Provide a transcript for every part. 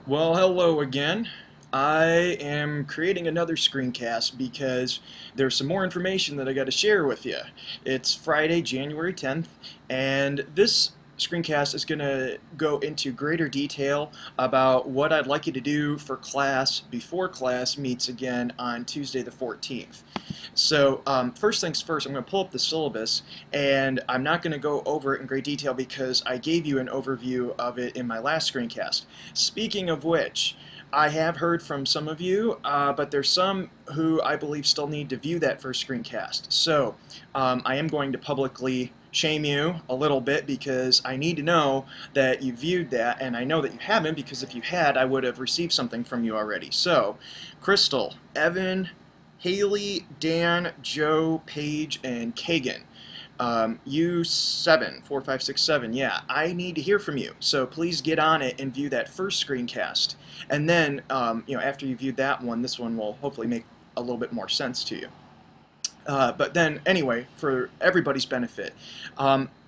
Well, hello again. I am creating another screencast because there's some more information that I got to share with you. It's Friday, January 10th, and this screencast is going to go into greater detail about what I'd like you to do for class before class meets again on Tuesday the 14th. So first things first, I'm going to pull up the syllabus, and I'm not going to go over it in great detail because I gave you an overview of it in my last screencast. Speaking of which, I have heard from some of you, but there's some who I believe still need to view that first screencast. So I am going to publicly shame you a little bit because I need to know that you viewed that, and I know that you haven't because if you had, I would have received something from you already. So, Crystal, Evan, Haley, Dan, Joe, Paige, and Kagan. You 7, 4, 5, 6, 7. Yeah, I need to hear from you. So please get on it and view that first screencast. And then, after you viewed that one, this one will hopefully make a little bit more sense to you. But then, anyway, for everybody's benefit,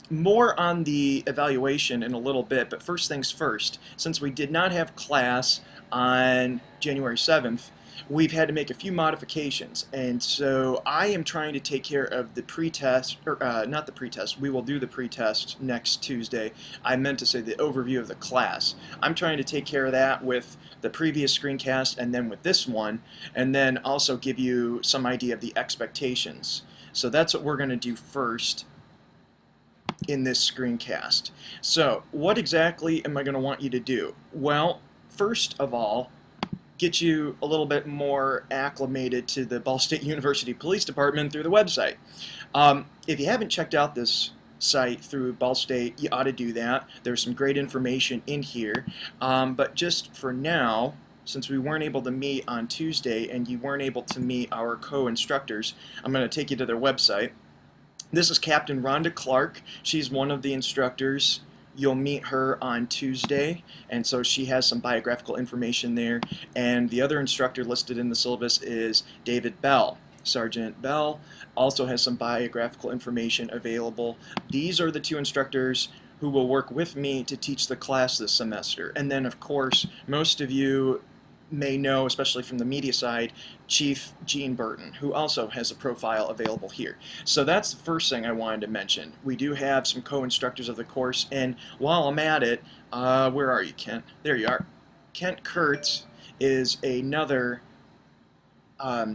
more on the evaluation in a little bit, but first things first, since we did not have class on January 7th, we've had to make a few modifications. And so I am trying to take care of the pretest, or not the pretest, we will do the pretest next Tuesday. I meant to say the overview of the class. I'm trying to take care of that with the previous screencast and then with this one, and then also give you some idea of the expectations. So that's what we're going to do first in this screencast. So what exactly am I going to want you to do? Well, first of all, get you a little bit more acclimated to the Ball State University Police Department through the website. If you haven't checked out this site through Ball State, you ought to do that. There's some great information in here. But just for now, since we weren't able to meet on Tuesday and you weren't able to meet our co-instructors, I'm going to take you to their website. This is Captain Rhonda Clark. She's one of the instructors. You'll meet her on Tuesday, and so she has some biographical information there. And the other instructor listed in the syllabus is David Bell. Sergeant Bell also has some biographical information available. These are the two instructors who will work with me to teach the class this semester. And then, of course, most of you may know, especially from the media side, Chief Gene Burton, who also has a profile available here. So that's the first thing I wanted to mention. We do have some co-instructors of the course, and while I'm at it, where are you, Kent? There you are. Kent Kurtz is another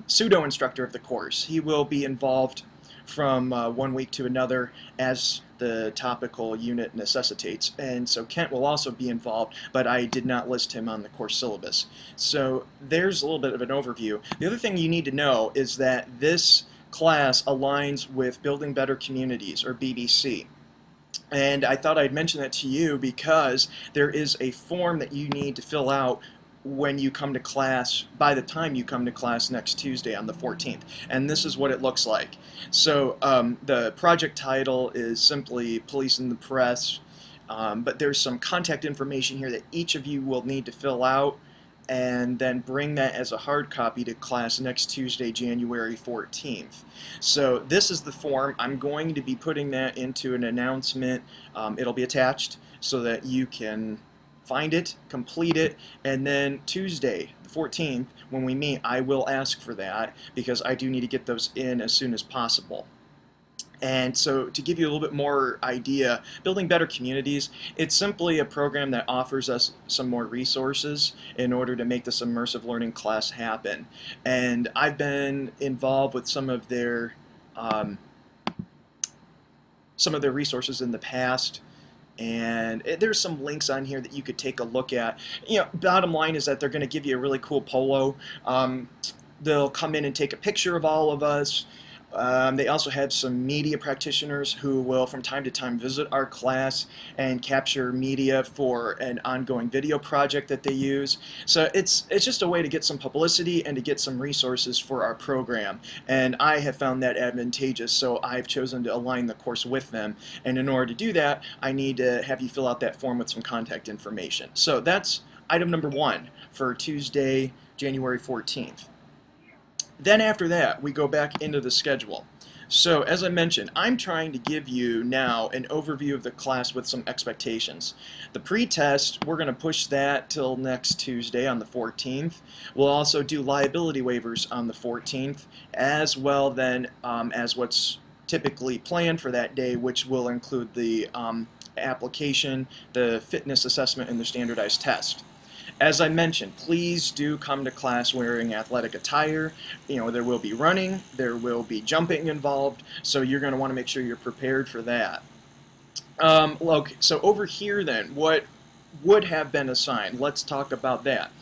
pseudo-instructor of the course. He will be involved from 1 week to another as the topical unit necessitates, and so Kent will also be involved, but I did not list him on the course syllabus. So there's a little bit of an overview. The other thing you need to know is that this class aligns with Building Better Communities, or BBC. And I thought I'd mention that to you because there is a form that you need to fill out when you come to class, by the time you come to class next Tuesday on the 14th. And this is what it looks like. So the project title is simply Police in the Press, but there's some contact information here that each of you will need to fill out and then bring that as a hard copy to class next Tuesday, January 14th. So this is the form. I'm going to be putting that into an announcement. It'll be attached so that you can find it, complete it, and then Tuesday, the 14th, when we meet, I will ask for that because I do need to get those in as soon as possible. And so to give you a little bit more idea, Building Better Communities, it's simply a program that offers us some more resources in order to make this immersive learning class happen. And I've been involved with some of their resources in the past. And there's some links on here that you could take a look at. Bottom line is that they're going to give you a really cool polo. They'll come in and take a picture of all of us. They also have some media practitioners who will from time to time visit our class and capture media for an ongoing video project that they use. So it's just a way to get some publicity and to get some resources for our program. And I have found that advantageous, so I've chosen to align the course with them. And in order to do that, I need to have you fill out that form with some contact information. So that's item number 1 for Tuesday, January 14th. Then after that, we go back into the schedule. So, as I mentioned, I'm trying to give you now an overview of the class with some expectations. The pre-test, we're going to push that till next Tuesday on the 14th. We'll also do liability waivers on the 14th, as well then as what's typically planned for that day, which will include the application, the fitness assessment, and the standardized test. As I mentioned, please do come to class wearing athletic attire. There will be running, there will be jumping involved, so you're going to want to make sure you're prepared for that. Okay, so over here then, what would have been assigned? Let's talk about that.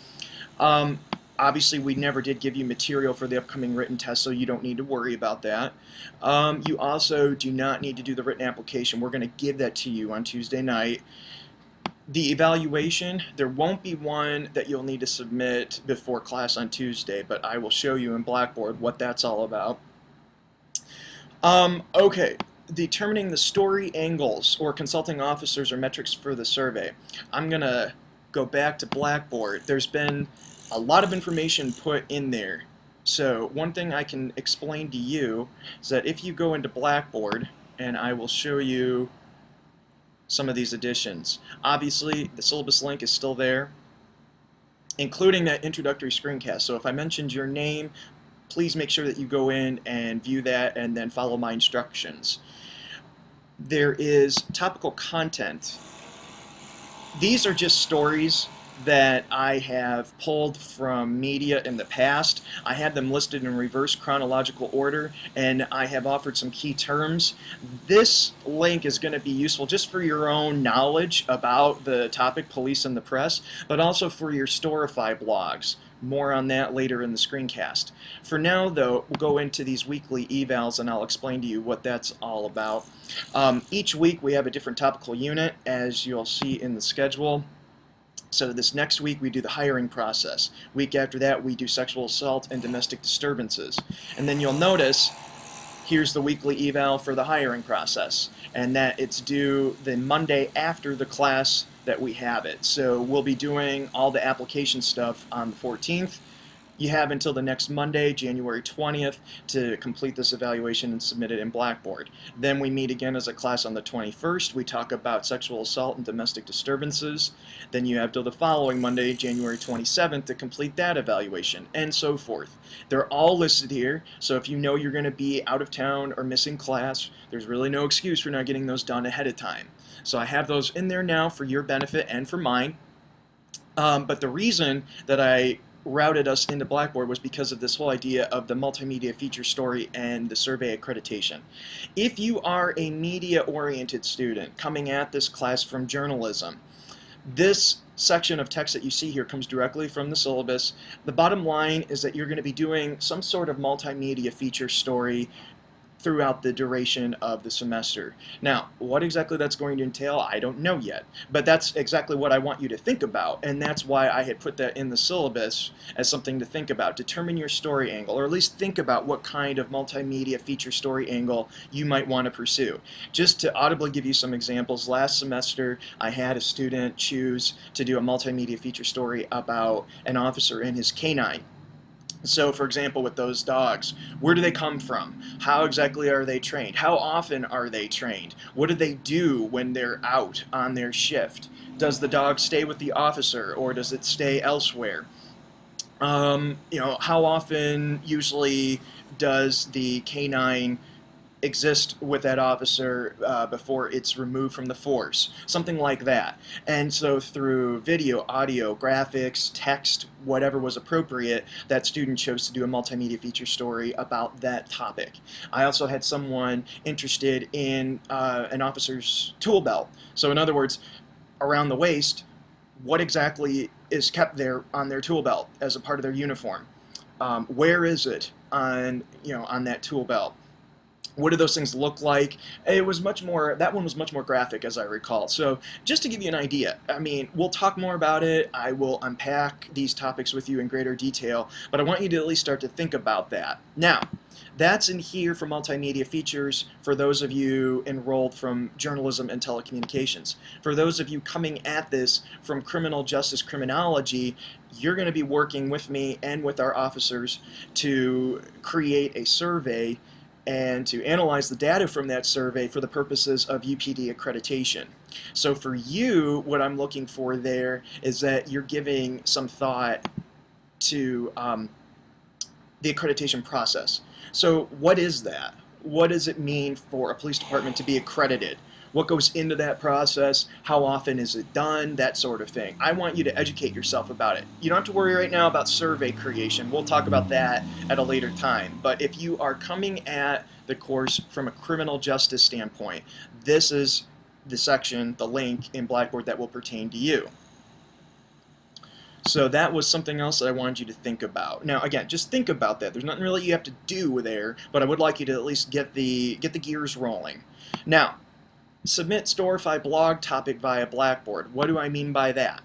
Obviously, we never did give you material for the upcoming written test, so you don't need to worry about that. You also do not need to do the written application. We're going to give that to you on Tuesday night. The evaluation, there won't be one that you'll need to submit before class on Tuesday, but I will show you in Blackboard what that's all about. Okay, determining the story angles or consulting officers or metrics for the survey. I'm going to go back to Blackboard. There's been a lot of information put in there. So one thing I can explain to you is that if you go into Blackboard, and I will show you some of these additions. Obviously, the syllabus link is still there, including that introductory screencast. So if I mentioned your name, please make sure that you go in and view that and then follow my instructions. There is topical content. These are just stories that I have pulled from media in the past. I have them listed in reverse chronological order, and I have offered some key terms. This link is going to be useful just for your own knowledge about the topic, police and the press, but also for your Storify blogs. More on that later in the screencast. For now, though, we'll go into these weekly evals, and I'll explain to you what that's all about. Each week we have a different topical unit, as you'll see in the schedule. So this next week we do the hiring process. Week after that we do sexual assault and domestic disturbances. And then you'll notice here's the weekly eval for the hiring process, and that it's due the Monday after the class that we have it. So we'll be doing all the application stuff on the 14th. You have until the next Monday, January 20th, to complete this evaluation and submit it in Blackboard. Then we meet again as a class on the 21st. We talk about sexual assault and domestic disturbances. Then you have till the following Monday, January 27th, to complete that evaluation, and so forth. They're all listed here, so if you know you're going to be out of town or missing class, there's really no excuse for not getting those done ahead of time. So I have those in there now for your benefit and for mine. But the reason that I routed us into Blackboard was because of this whole idea of the multimedia feature story and the survey accreditation. If you are a media-oriented student coming at this class from journalism, this section of text that you see here comes directly from the syllabus. The bottom line is that you're going to be doing some sort of multimedia feature story throughout the duration of the semester. Now, what exactly that's going to entail, I don't know yet, but that's exactly what I want you to think about, and that's why I had put that in the syllabus as something to think about. Determine your story angle, or at least think about what kind of multimedia feature story angle you might want to pursue. Just to audibly give you some examples, last semester I had a student choose to do a multimedia feature story about an officer and his canine. So, for example, with those dogs, where do they come from? How exactly are they trained? How often are they trained? What do they do when they're out on their shift? Does the dog stay with the officer, or does it stay elsewhere? How often usually does the canine exist with that officer before it's removed from the force, something like that. And so through video, audio, graphics, text, whatever was appropriate, that student chose to do a multimedia feature story about that topic. I also had someone interested in an officer's tool belt. So in other words, around the waist, what exactly is kept there on their tool belt as a part of their uniform? Where is it on that tool belt? What do those things look like? It was much more, that one was much more graphic, as I recall. So just to give you an idea, I mean, we'll talk more about it. I will unpack these topics with you in greater detail, but I want you to at least start to think about that. Now, that's in here for multimedia features for those of you enrolled from journalism and telecommunications. For those of you coming at this from criminal justice criminology, you're going to be working with me and with our officers to create a survey and to analyze the data from that survey for the purposes of UPD accreditation. So for you, what I'm looking for there is that you're giving some thought to the accreditation process. So what is that? What does it mean for a police department to be accredited? What goes into that process? How often is it done? That sort of thing. I want you to educate yourself about it. You don't have to worry right now about survey creation. We'll talk about that at a later time. But if you are coming at the course from a criminal justice standpoint, this is the section, the link in Blackboard that will pertain to you. So that was something else that I wanted you to think about. Now, again, just think about that. There's nothing really you have to do there, but I would like you to at least get the gears rolling. Now, submit Storify blog topic via Blackboard. What do I mean by that?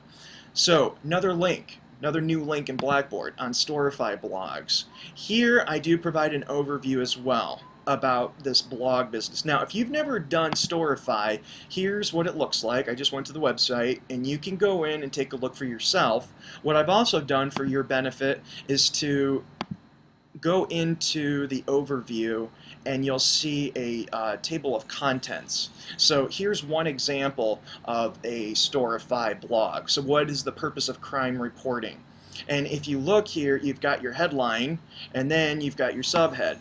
So, another new link in Blackboard on Storify blogs. Here, I do provide an overview as well about this blog business. Now, if you've never done Storify, here's what it looks like. I just went to the website, and you can go in and take a look for yourself. What I've also done for your benefit is to go into the overview, and you'll see a table of contents. So here's one example of a Storify blog. So what is the purpose of crime reporting? And if you look here, you've got your headline, and then you've got your subhead.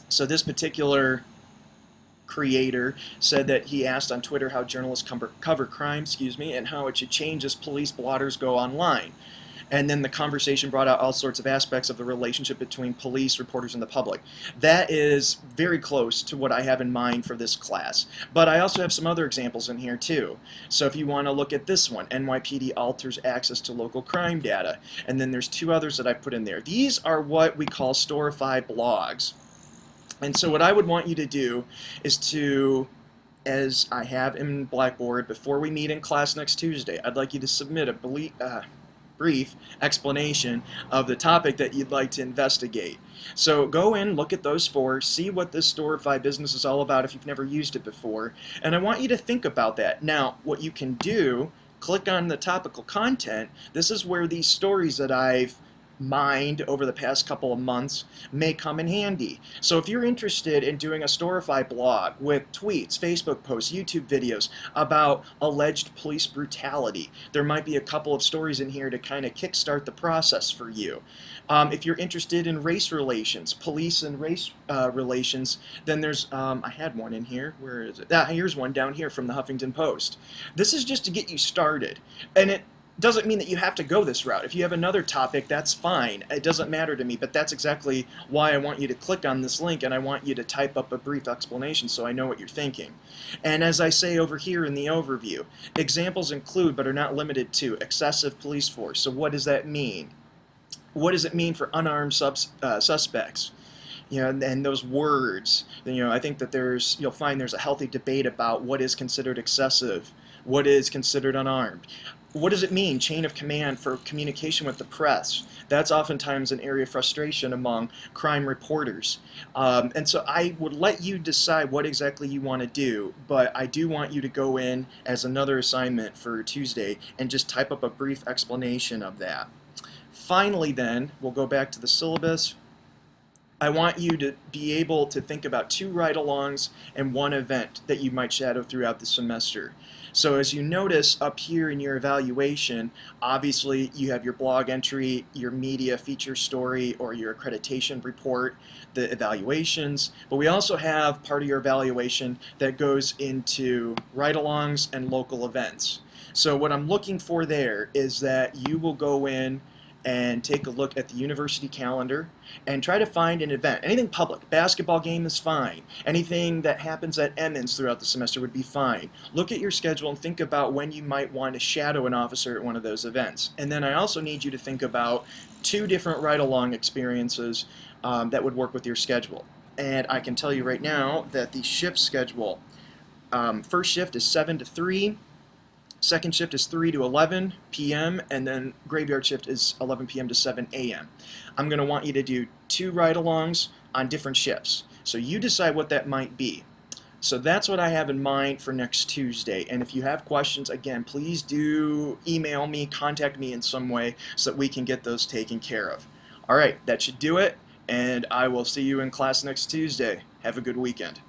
So this particular creator said that he asked on Twitter how journalists cover crime, and how it should change as police blotters go online. And then the conversation brought out all sorts of aspects of the relationship between police, reporters, and the public. That is very close to what I have in mind for this class. But I also have some other examples in here too. So if you want to look at this one, NYPD alters access to local crime data. And then there's two others that I put in there. These are what we call Storify blogs. And so what I would want you to do is to, as I have in Blackboard, before we meet in class next Tuesday, I'd like you to submit a brief explanation of the topic that you'd like to investigate. So go in, look at those four, see what this Storify business is all about if you've never used it before, and I want you to think about that. Now, what you can do, click on the topical content. This is where these stories that I've mined over the past couple of months may come in handy. So if you're interested in doing a Storify blog with tweets, Facebook posts, YouTube videos about alleged police brutality, there might be a couple of stories in here to kind of kickstart the process for you. If you're interested in race relations, police and race relations, then there's, I had one in here, where is it? Here's one down here from the Huffington Post. This is just to get you started, and it doesn't mean that you have to go this route. If you have another topic, that's fine. It doesn't matter to me, but that's exactly why I want you to click on this link, and I want you to type up a brief explanation so I know what you're thinking. And as I say over here in the overview, examples include, but are not limited to, excessive police force. So what does that mean? What does it mean for unarmed suspects? You know, and those words, you know, I think that you'll find there's a healthy debate about what is considered excessive, what is considered unarmed. What does it mean, chain of command for communication with the press? That's oftentimes an area of frustration among crime reporters. And so I would let you decide what exactly you want to do, but I do want you to go in as another assignment for Tuesday and just type up a brief explanation of that. Finally then, we'll go back to the syllabus. I want you to be able to think about 2 ride-alongs and 1 event that you might shadow throughout the semester. So as you notice up here in your evaluation, obviously you have your blog entry, your media feature story, or your accreditation report, the evaluations, but we also have part of your evaluation that goes into ride-alongs and local events. So what I'm looking for there is that you will go in and take a look at the university calendar and try to find an event. Anything public. Basketball game is fine. Anything that happens at Emmons throughout the semester would be fine. Look at your schedule and think about when you might want to shadow an officer at one of those events. And then I also need you to think about 2 different ride-along experiences that would work with your schedule. And I can tell you right now that the shift schedule, first shift is 7 to 3, second shift is 3 to 11 p.m., and then graveyard shift is 11 p.m. to 7 a.m. I'm going to want you to do 2 ride-alongs on different shifts. So you decide what that might be. So that's what I have in mind for next Tuesday. And if you have questions, again, please do email me, contact me in some way so that we can get those taken care of. All right, that should do it, and I will see you in class next Tuesday. Have a good weekend.